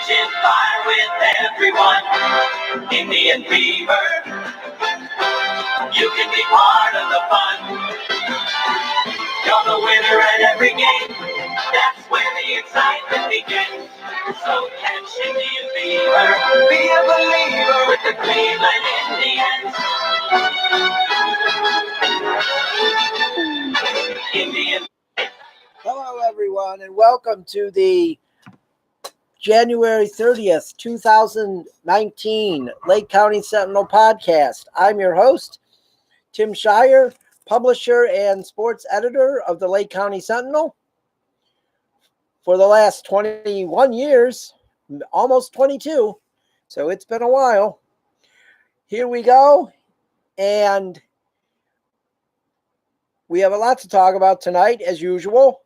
catching fire with everyone. Indian Fever, you can be part of the fun. You're the winner at every game. That's where the excitement begins. So catch Indian Fever, be a believer with the Cleveland Indians. Indian. Hello, everyone, and welcome to the January 30th, 2019 Lake County Sentinel podcast. I'm your host, Tim Shirer, publisher and sports editor of the Lake County Sentinel. For the last 21 years, almost 22, so it's been a while. Here we go, and we have a lot to talk about tonight, as usual.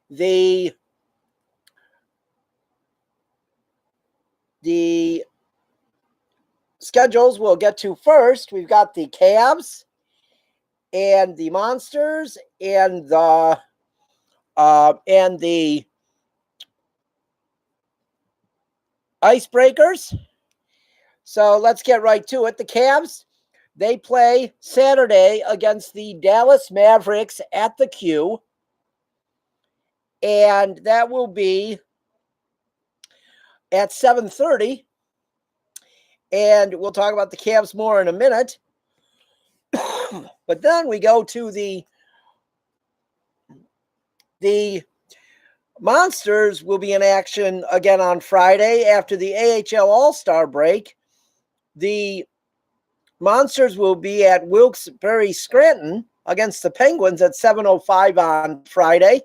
The schedules we'll get to first. We've got the Cavs and the Monsters and the Icebreakers. So let's get right to it. The Cavs, they play Saturday against the Dallas Mavericks at the Q. And that will be at 7:30. And we'll talk about the Cavs more in a minute. But then we go to the Monsters will be in action again on Friday after the AHL All-Star break. The Monsters will be at Wilkes-Barre Scranton against the Penguins at 7:05 on Friday.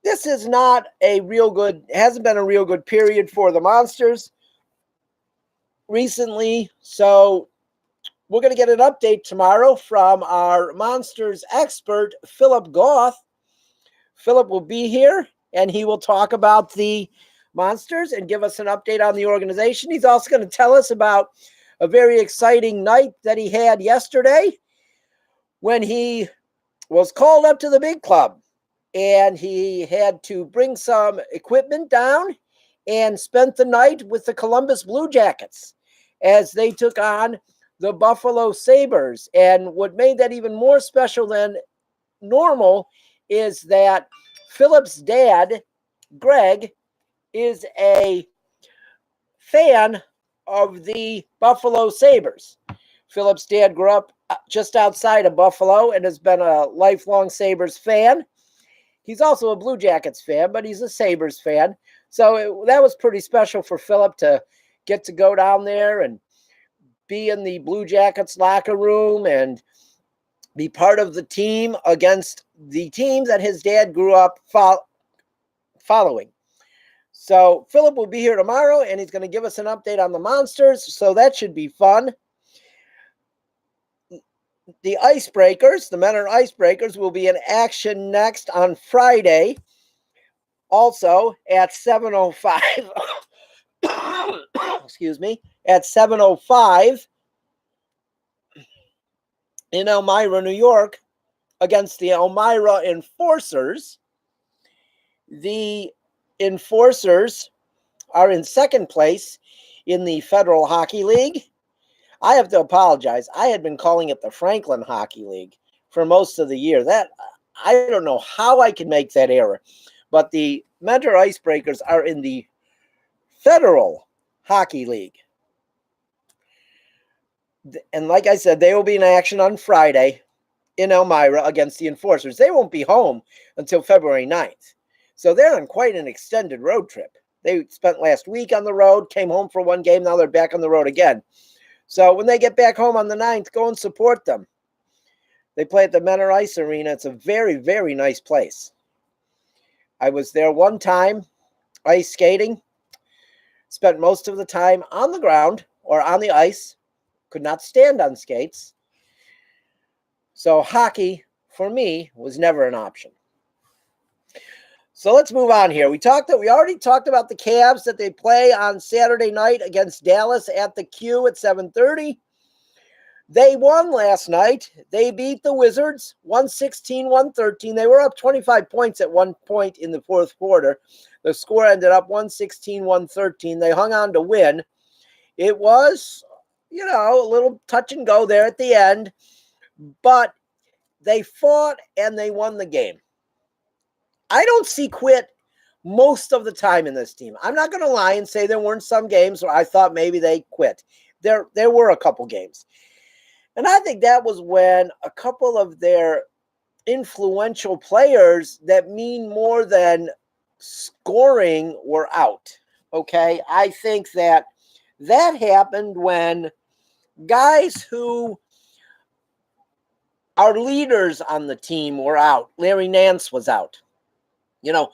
This is not hasn't been a real good period for the Monsters recently, so we're going to get an update tomorrow from our Monsters expert, Philip Goth. Philip will be here, and he will talk about the Monsters and give us an update on the organization. He's also going to tell us about a very exciting night that he had yesterday when he was called up to the big club. And he had to bring some equipment down and spent the night with the Columbus Blue Jackets as they took on the Buffalo Sabres. And what made that even more special than normal is that Philip's dad, Greg, is a fan of the Buffalo Sabres. Philip's dad grew up just outside of Buffalo and has been a lifelong Sabres fan. He's also a Blue Jackets fan, but he's a Sabres fan. So that was pretty special for Philip to get to go down there and be in the Blue Jackets locker room and be part of the team against the teams that his dad grew up following. So Philip will be here tomorrow, and he's going to give us an update on the Monsters, so that should be fun. The Icebreakers, the men are Icebreakers, will be in action next on Friday, also at 7:05. Excuse me, at 7:05 in Elmira, New York, against the Elmira Enforcers. The Enforcers are in second place in the Federal Hockey League. I have to apologize. I had been calling it the Franklin Hockey League for most of the year. That I don't know how I can make that error. But the Mentor Icebreakers are in the Federal Hockey League. And like I said, they will be in action on Friday in Elmira against the Enforcers. They won't be home until February 9th. So they're on quite an extended road trip. They spent last week on the road, came home for one game. Now they're back on the road again. So when they get back home on the 9th, go and support them. They play at the Menor Ice Arena. It's a very, very nice place. I was there one time, ice skating. Spent most of the time on the ground or on the ice. Could not stand on skates. So hockey, for me, was never an option. So let's move on here. We already talked about the Cavs that they play on Saturday night against Dallas at the Q at 7:30. They won last night. They beat the Wizards 116-113. They were up 25 points at one point in the fourth quarter. The score ended up 116-113. They hung on to win. It was, a little touch and go there at the end, but they fought and they won the game. I don't see quit most of the time in this team. I'm not going to lie and say there weren't some games where I thought maybe they quit. There were a couple games. And I think that was when a couple of their influential players that mean more than scoring were out. Okay? I think that happened when guys who are leaders on the team were out. Larry Nance was out.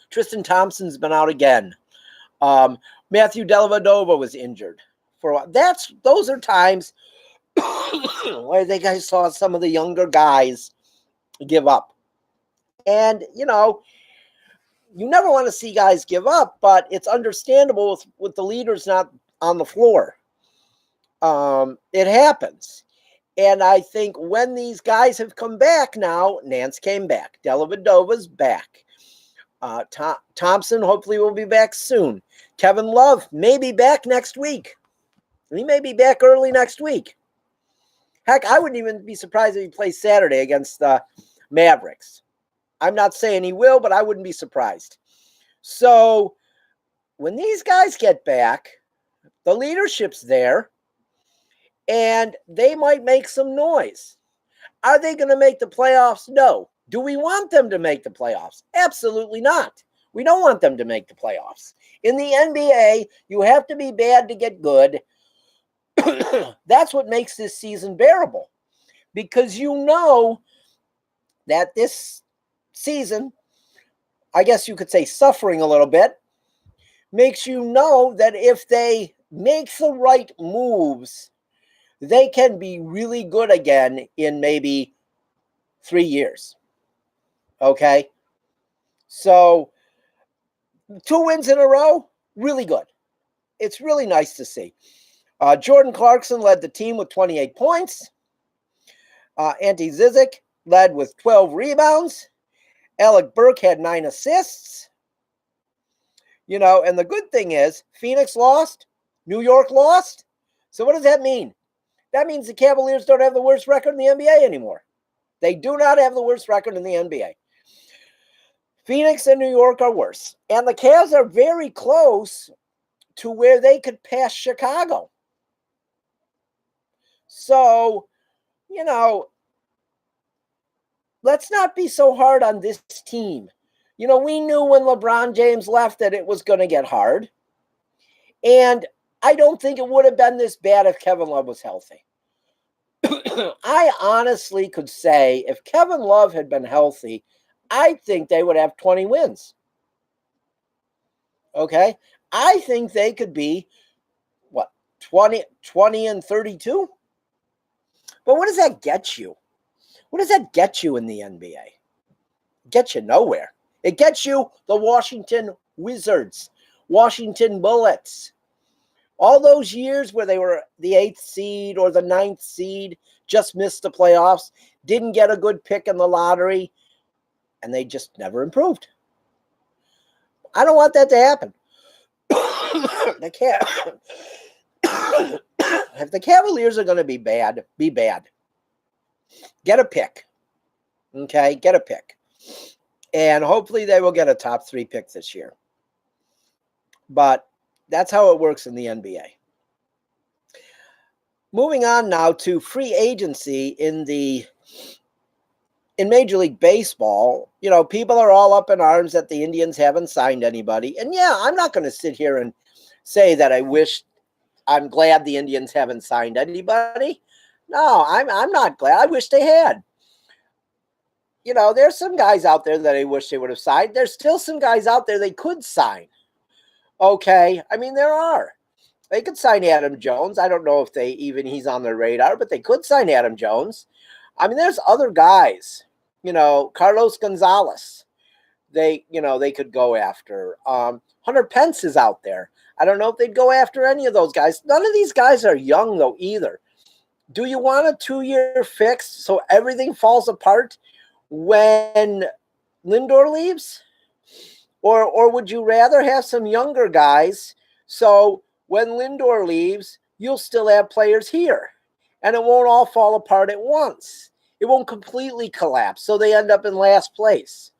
Tristan Thompson's been out again. Matthew Dellavedova was injured for a while. Those are times where they guys saw some of the younger guys give up. And, you never want to see guys give up, but it's understandable with the leaders not on the floor. It happens. And I think when these guys have come back now, Nance came back. Dellavedova's back. Thompson hopefully will be back soon. Kevin Love may be back next week. He may be back early next week. Heck, I wouldn't even be surprised if he plays Saturday against the Mavericks. I'm not saying he will, but I wouldn't be surprised. So when these guys get back, the leadership's there, and they might make some noise. Are they going to make the playoffs? No. Do we want them to make the playoffs? Absolutely not. We don't want them to make the playoffs. In the NBA, you have to be bad to get good. That's what makes this season bearable, because that this season, I guess you could say suffering a little bit, makes you know that if they make the right moves, they can be really good again in maybe 3 years. Okay? So 2 wins in a row, really good. It's really nice to see. Jordan Clarkson led the team with 28 points. Ante Zizic led with 12 rebounds. Alec Burke had 9 assists. And the good thing is Phoenix lost. New York lost. So what does that mean? That means the Cavaliers don't have the worst record in the NBA anymore. They do not have the worst record in the NBA. Phoenix and New York are worse. And the Cavs are very close to where they could pass Chicago. So, let's not be so hard on this team. We knew when LeBron James left that it was going to get hard. And I don't think it would have been this bad if Kevin Love was healthy. I honestly could say if Kevin Love had been healthy, I think they would have 20 wins. Okay? I think they could be, 20-32? But what does that get you? What does that get you in the NBA? It gets you nowhere. It gets you the Washington Wizards, Washington Bullets. All those years where they were the 8th seed or the 9th seed, just missed the playoffs, didn't get a good pick in the lottery, and they just never improved. I don't want that to happen. They can't. If the Cavaliers are going to be bad, be bad. Get a pick. Okay? Get a pick. And hopefully they will get a top 3 pick this year. But that's how it works in the NBA. Moving on now to free agency in Major League Baseball. People are all up in arms that the Indians haven't signed anybody. And yeah, I'm not going to sit here and say that I'm glad the Indians haven't signed anybody. No, I'm not glad. I wish they had. There's some guys out there that I wish they would have signed. There's still some guys out there they could sign. Okay? I mean, there are. They could sign Adam Jones. I don't know if he's on their radar, but they could sign Adam Jones. I mean, there's other guys. Carlos Gonzalez. They could go after. Hunter Pence is out there. I don't know if they'd go after any of those guys. None of these guys are young, though, either. Do you want a 2-year fix so everything falls apart when Lindor leaves? Or would you rather have some younger guys so when Lindor leaves, you'll still have players here and it won't all fall apart at once? It won't completely collapse so they end up in last place.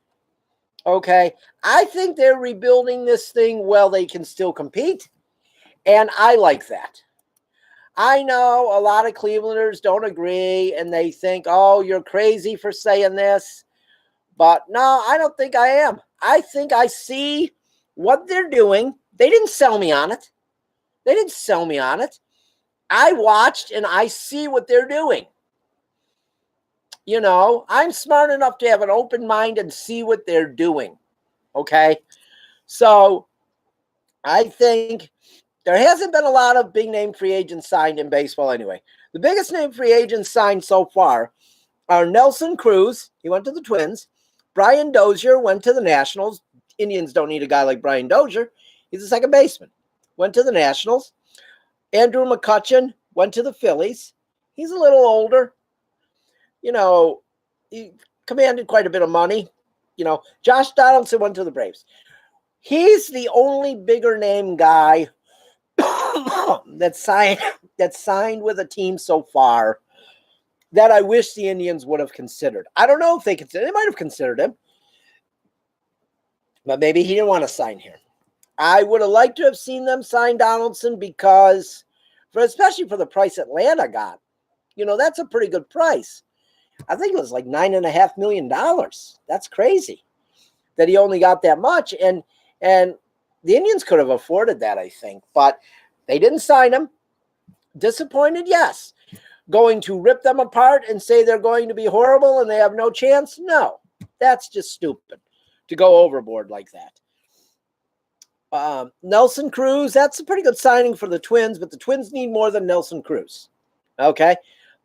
Okay, I think they're rebuilding this thing while they can still compete, and I like that. I know a lot of Clevelanders don't agree and they think, oh, you're crazy for saying this. But no, I don't think I am. I think I see what they're doing. They didn't sell me on it. They didn't sell me on it. I watched and I see what they're doing. You know, I'm smart enough to have an open mind and see what they're doing. Okay. So I think there hasn't been a lot of big name free agents signed in baseball anyway. The biggest name free agents signed so far are Nelson Cruz. He went to the Twins. Brian Dozier went to the Nationals. Indians don't need a guy like Brian Dozier. He's a second baseman. Went to the Nationals. Andrew McCutchen went to the Phillies. He's a little older. You know, he commanded quite a bit of money. You know, Josh Donaldson went to the Braves. He's the only bigger name guy that signed with a team so far that I wish the Indians would have considered. I don't know if they considered. They might have considered him, but maybe he didn't want to sign here. I would have liked to have seen them sign Donaldson because, especially for the price Atlanta got, you know, that's a pretty good price. I think it was like $9.5 million. That's crazy that he only got that much, and the Indians could have afforded that, I think, but they didn't sign him. Disappointed, yes. Going to rip them apart and say they're going to be horrible and they have no chance? No, that's just stupid to go overboard like that. Nelson Cruz, that's a pretty good signing for the Twins, but the Twins need more than Nelson Cruz. Okay,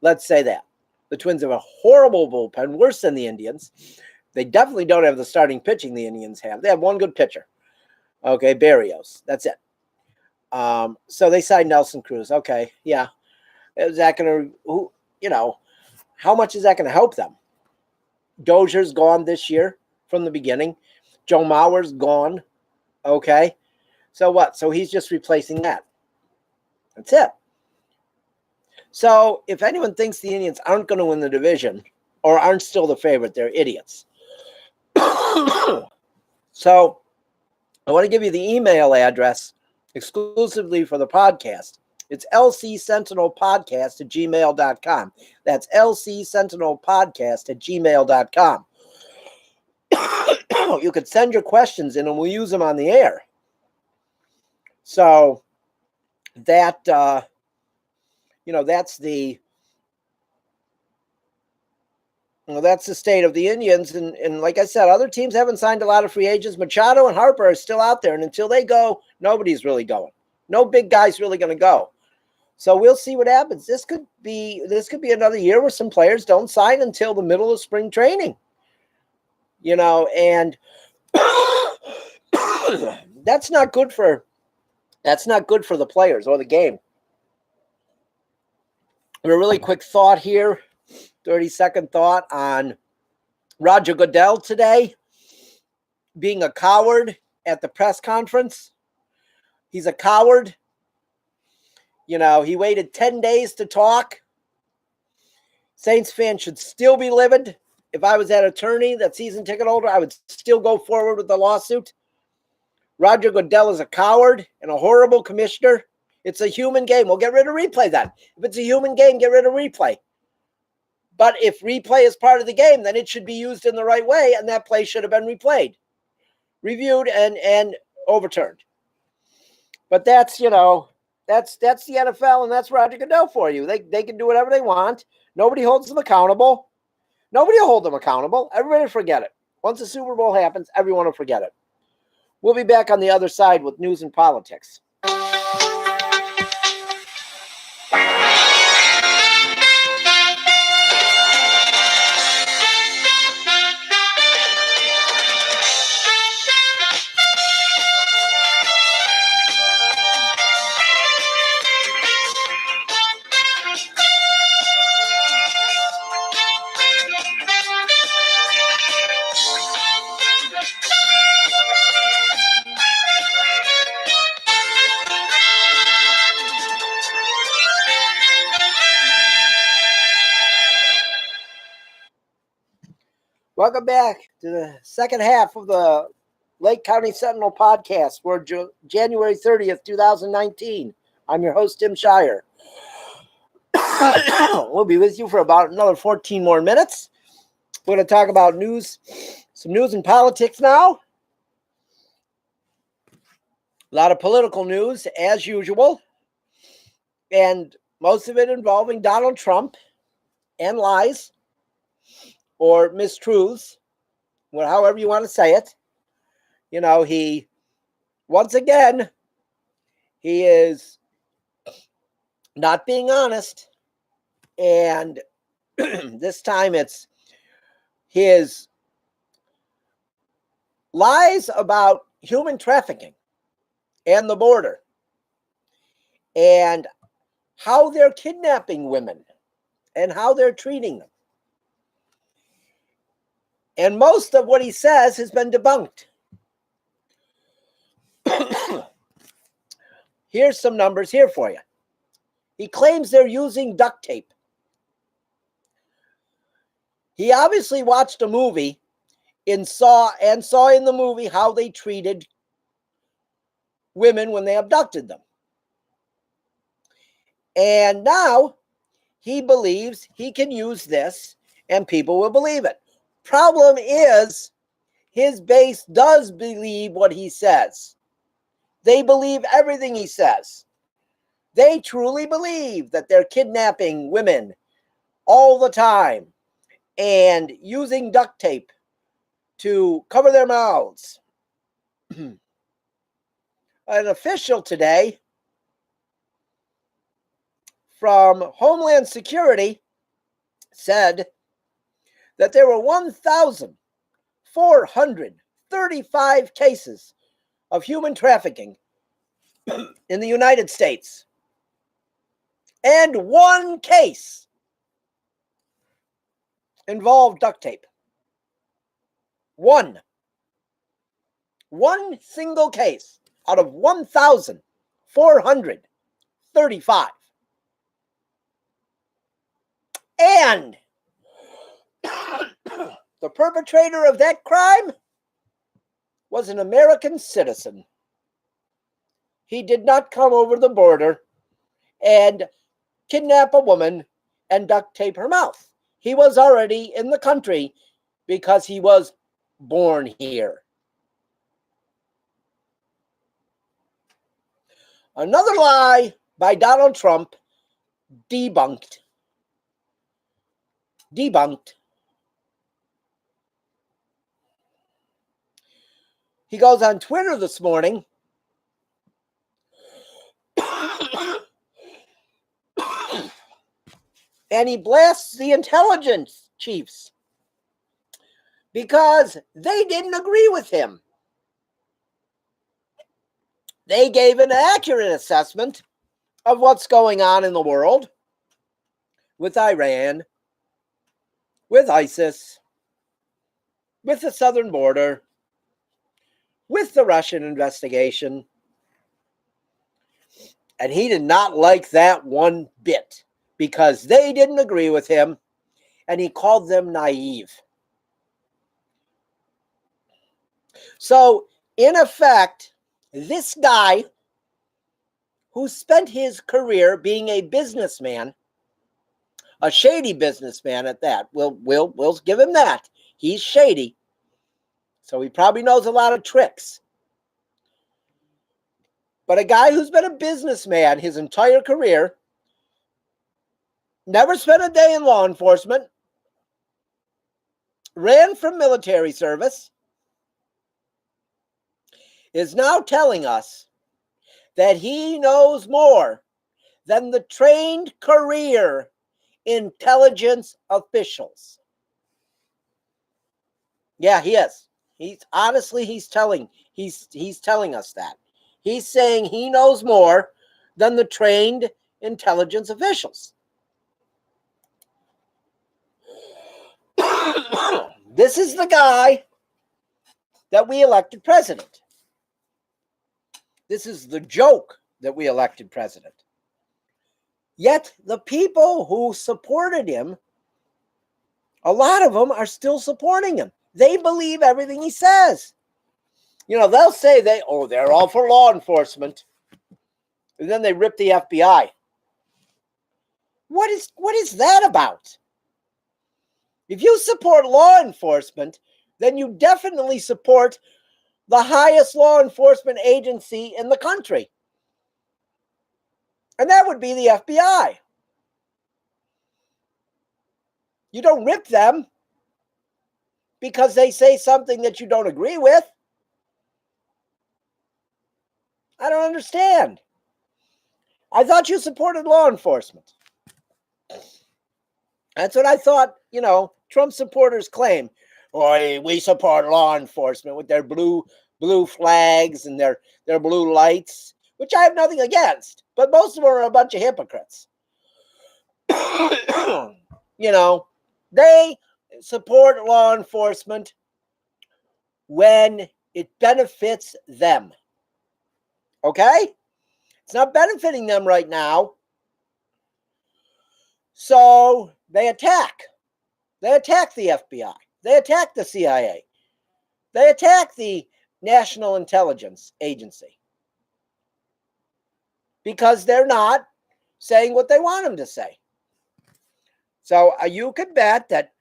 let's say that. The Twins have a horrible bullpen, worse than the Indians. They definitely don't have the starting pitching the Indians have. They have one good pitcher. Okay, Barrios. That's it. So they signed Nelson Cruz. Okay, yeah. Is that going to, you know, how much is that going to help them? Dozier's gone this year from the beginning. Joe Mauer's gone. Okay. So what? So he's just replacing that. That's it. So if anyone thinks the Indians aren't going to win the division or aren't still the favorite, they're idiots. So I want to give you the email address exclusively for the podcast. It's lcsentinelpodcast@gmail.com. That's lcsentinelpodcast@gmail.com. You could send your questions in and we'll use them on the air. So that, that's the state of the Indians. And like I said, other teams haven't signed a lot of free agents. Machado and Harper are still out there. And until they go, nobody's really going. No big guy's really going to go. So we'll see what happens. This could be another year where some players don't sign until the middle of spring training. You know, and that's not good for the players or the game. A really quick thought here, 30-second thought on Roger Goodell today being a coward at the press conference. He's a coward. You know, he waited 10 days to talk. Saints fans should still be livid. If I was that attorney, that season ticket holder, I would still go forward with the lawsuit. Roger Goodell is a coward and a horrible commissioner. It's a human game. We'll get rid of replay then. If it's a human game, get rid of replay. But if replay is part of the game, then it should be used in the right way, and that play should have been replayed, reviewed, and overturned. But that's the NFL, and that's Roger Goodell for you. They can do whatever they want. Nobody holds them accountable. Nobody will hold them accountable. Everybody will forget it. Once the Super Bowl happens, everyone will forget it. We'll be back on the other side with news and politics. Welcome back to the second half of the Lake County Sentinel podcast for January 30th, 2019. I'm your host, Tim Shirer. We'll be with you for about another 14 more minutes. We're going to talk about some news and politics now. A lot of political news, as usual, and most of it involving Donald Trump and lies or mistruths, however you want to say it. You know, once again, he is not being honest, and this time it's his lies about human trafficking and the border and how they're kidnapping women and how they're treating them. And most of what he says has been debunked. Here's some numbers here for you. He claims they're using duct tape. He obviously watched a movie and saw in the movie how they treated women when they abducted them. And now he believes he can use this and people will believe it. Problem is, his base does believe what he says. They believe everything he says. They truly believe that they're kidnapping women all the time and using duct tape to cover their mouths. An official today from Homeland Security said that there were 1,435 cases of human trafficking in the United States. And one case involved duct tape. One single case out of 1,435. And the perpetrator of that crime was an American citizen. He did not come over the border and kidnap a woman and duct tape her mouth. He was already in the country because he was born here. Another lie by Donald Trump debunked. He goes on Twitter this morning and he blasts the intelligence chiefs because they didn't agree with him. They gave an accurate assessment of what's going on in the world with Iran, with ISIS, with the southern border, with the Russian investigation. And he did not like that one bit because they didn't agree with him, and he called them naive. So, in effect, this guy who spent his career being a businessman, a shady businessman at that, we'll give him that. He's shady. So he probably knows a lot of tricks. But a guy who's been a businessman his entire career, never spent a day in law enforcement, ran from military service, is now telling us that he knows more than the trained career intelligence officials. Yeah, he is. He's telling us that. He's saying he knows more than the trained intelligence officials. This is the guy that we elected president. This is the joke that we elected president. Yet the people who supported him, a lot of them are still supporting him. They believe everything he says. You know, they'll say they're all for law enforcement. And then they rip the FBI. What is that about? If you support law enforcement, then you definitely support the highest law enforcement agency in the country. And that would be the FBI. You don't rip them because they say something that you don't agree with. I don't understand. I thought you supported law enforcement. That's what I thought, Trump supporters claim. Oh, we support law enforcement with their blue flags and their blue lights, which I have nothing against. But most of them are a bunch of hypocrites. They support law enforcement when it benefits them. Okay? It's not benefiting them right now. So they attack. They attack the FBI. They attack the CIA. They attack the National Intelligence Agency. Because they're not saying what they want them to say. So you could bet that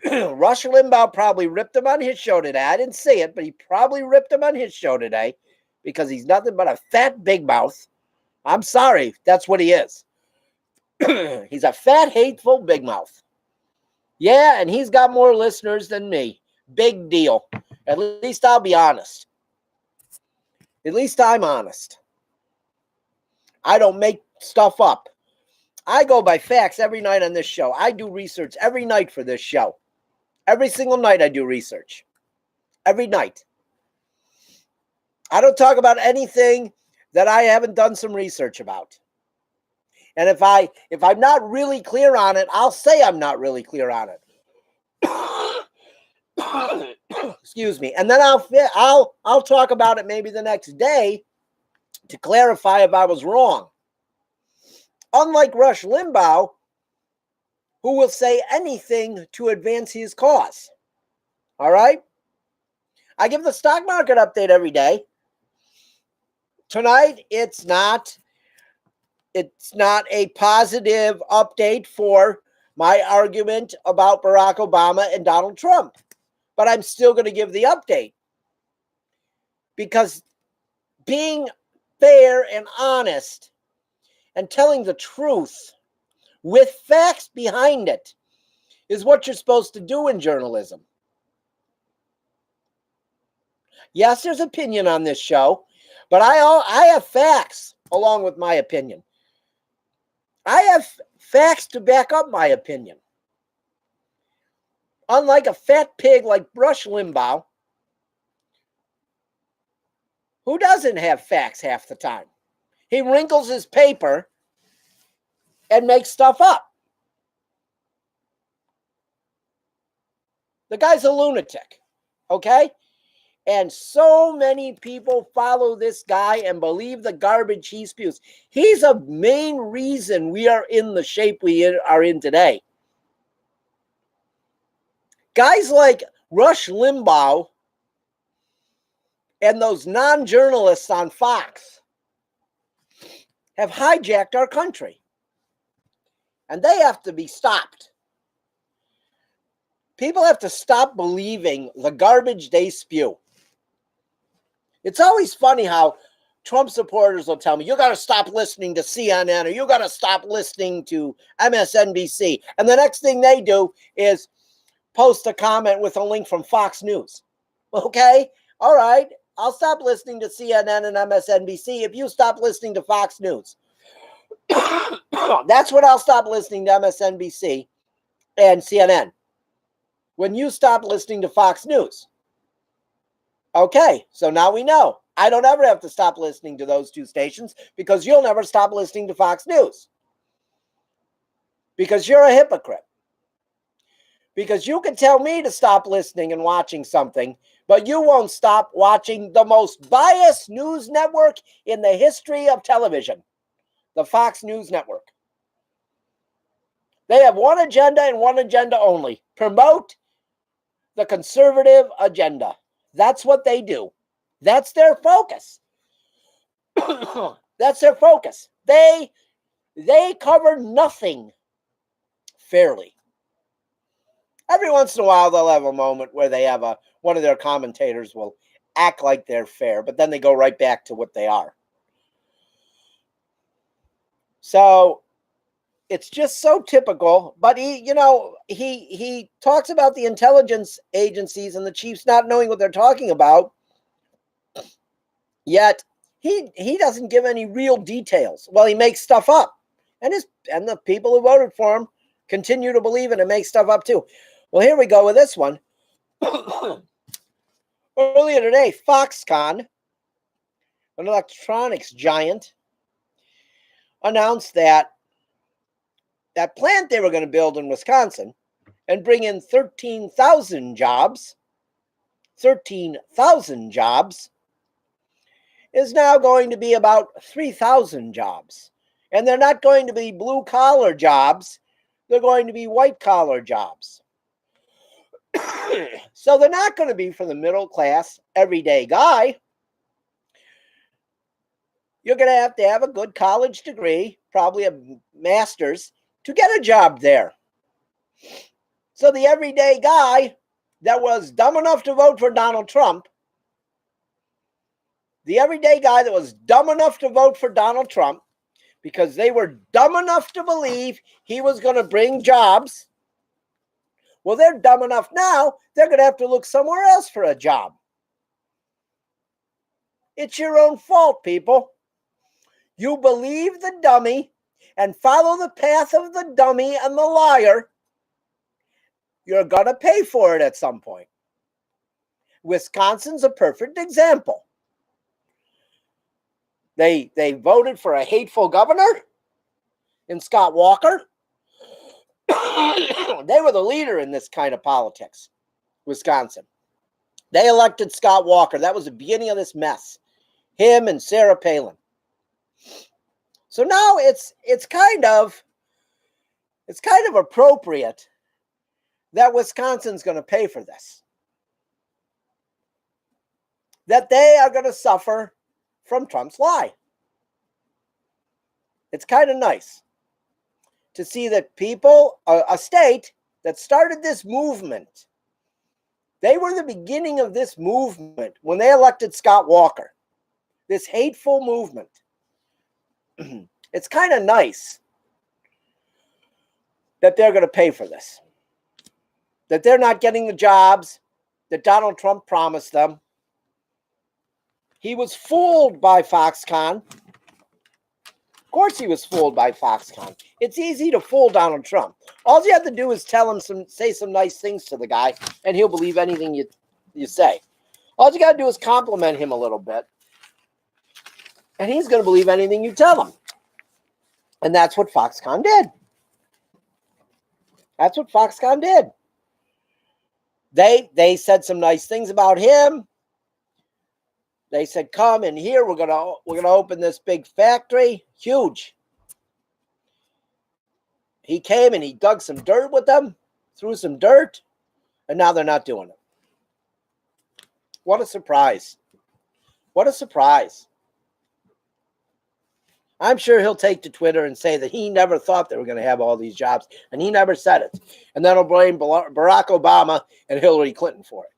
Rush Limbaugh probably ripped him on his show today. I didn't see it, but he probably ripped him on his show today because he's nothing but a fat big mouth. I'm sorry, that's what he is. He's a fat, hateful big mouth. Yeah, and he's got more listeners than me. Big deal. At least I'll be honest. At least I'm honest. I don't make stuff up. I go by facts every night on this show. I do research every night for this show. Every single night I do research. Every night. I don't talk about anything that I haven't done some research about. And if I'm not really clear on it, I'll say I'm not really clear on it. Excuse me. And then I'll talk about it maybe the next day to clarify if I was wrong. Unlike Rush Limbaugh, who will say anything to advance his cause. All right? I give the stock market update every day. Tonight, it's not a positive update for my argument about Barack Obama and Donald Trump. But I'm still going to give the update. Because being fair and honest and telling the truth with facts behind it is what you're supposed to do in journalism. Yes, there's opinion on this show, but I have facts along with my opinion. I have facts to back up my opinion. Unlike a fat pig like Rush Limbaugh, who doesn't have facts half the time. He wrinkles his paper and makes stuff up. The guy's a lunatic, okay? And so many people follow this guy and believe the garbage he spews. He's a main reason we are in the shape we are in today. Guys like Rush Limbaugh and those non-journalists on Fox have hijacked our country. And they have to be stopped. People have to stop believing the garbage they spew. It's always funny how Trump supporters will tell me, you got to stop listening to CNN or you got to stop listening to MSNBC. And the next thing they do is post a comment with a link from Fox News. Okay, all right. I'll stop listening to CNN and MSNBC if you stop listening to Fox News. That's when I'll stop listening to MSNBC and CNN. When you stop listening to Fox News. Okay, so now we know. I don't ever have to stop listening to those two stations because you'll never stop listening to Fox News. Because you're a hypocrite. Because you can tell me to stop listening and watching something, but you won't stop watching the most biased news network in the history of television, the Fox News Network. They have one agenda and one agenda only. Promote the conservative agenda. That's what they do. That's their focus. That's their focus. They cover nothing fairly. Every once in a while, they'll have a moment where they have one of their commentators will act like they're fair, but then they go right back to what they are. So it's just so typical. But he talks about the intelligence agencies and the chiefs not knowing what they're talking about. Yet he doesn't give any real details. Well, he makes stuff up, and the people who voted for him continue to believe it and make stuff up too. Well, here we go with this one. Earlier today, Foxconn, an electronics giant, announced that plant they were going to build in Wisconsin and bring in 13,000 jobs, is now going to be about 3,000 jobs. And they're not going to be blue-collar jobs. They're going to be white-collar jobs. So they're not going to be for the middle-class, everyday guy. You're going to have a good college degree, probably a master's, to get a job there. So the everyday guy that was dumb enough to vote for Donald Trump, because they were dumb enough to believe he was going to bring jobs, well, they're dumb enough now, they're going to have to look somewhere else for a job. It's your own fault, people. You believe the dummy and follow the path of the dummy and the liar, you're going to pay for it at some point. Wisconsin's a perfect example. They voted for a hateful governor in Scott Walker. They were the leader in this kind of politics, Wisconsin. They elected Scott Walker. That was the beginning of this mess. Him and Sarah Palin. So now it's kind of appropriate that Wisconsin's going to pay for this. That they are going to suffer from Trump's lie. It's kind of nice to see that people, a state that started this movement, they were the beginning of this movement when they elected Scott Walker. This hateful movement. It's kind of nice that they're going to pay for this. That they're not getting the jobs that Donald Trump promised them. He was fooled by Foxconn. Of course he was fooled by Foxconn. It's easy to fool Donald Trump. All you have to do is say some nice things to the guy, and he'll believe anything you say. All you got to do is compliment him a little bit, and he's going to believe anything you tell him. And that's what Foxconn did. That's what Foxconn did. They said some nice things about him. They said, "Come in here. We're gonna open this big factory, huge." He came and he dug some dirt with them, threw some dirt, and now they're not doing it. What a surprise! What a surprise! I'm sure he'll take to Twitter and say that he never thought they were going to have all these jobs, and he never said it. And then he'll blame Barack Obama and Hillary Clinton for it.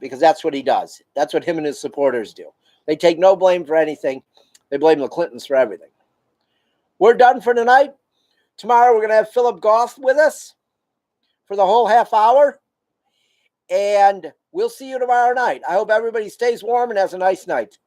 Because that's what he does. That's what him and his supporters do. They take no blame for anything. They blame the Clintons for everything. We're done for tonight. Tomorrow we're going to have Philip Goff with us for the whole half hour. And we'll see you tomorrow night. I hope everybody stays warm and has a nice night.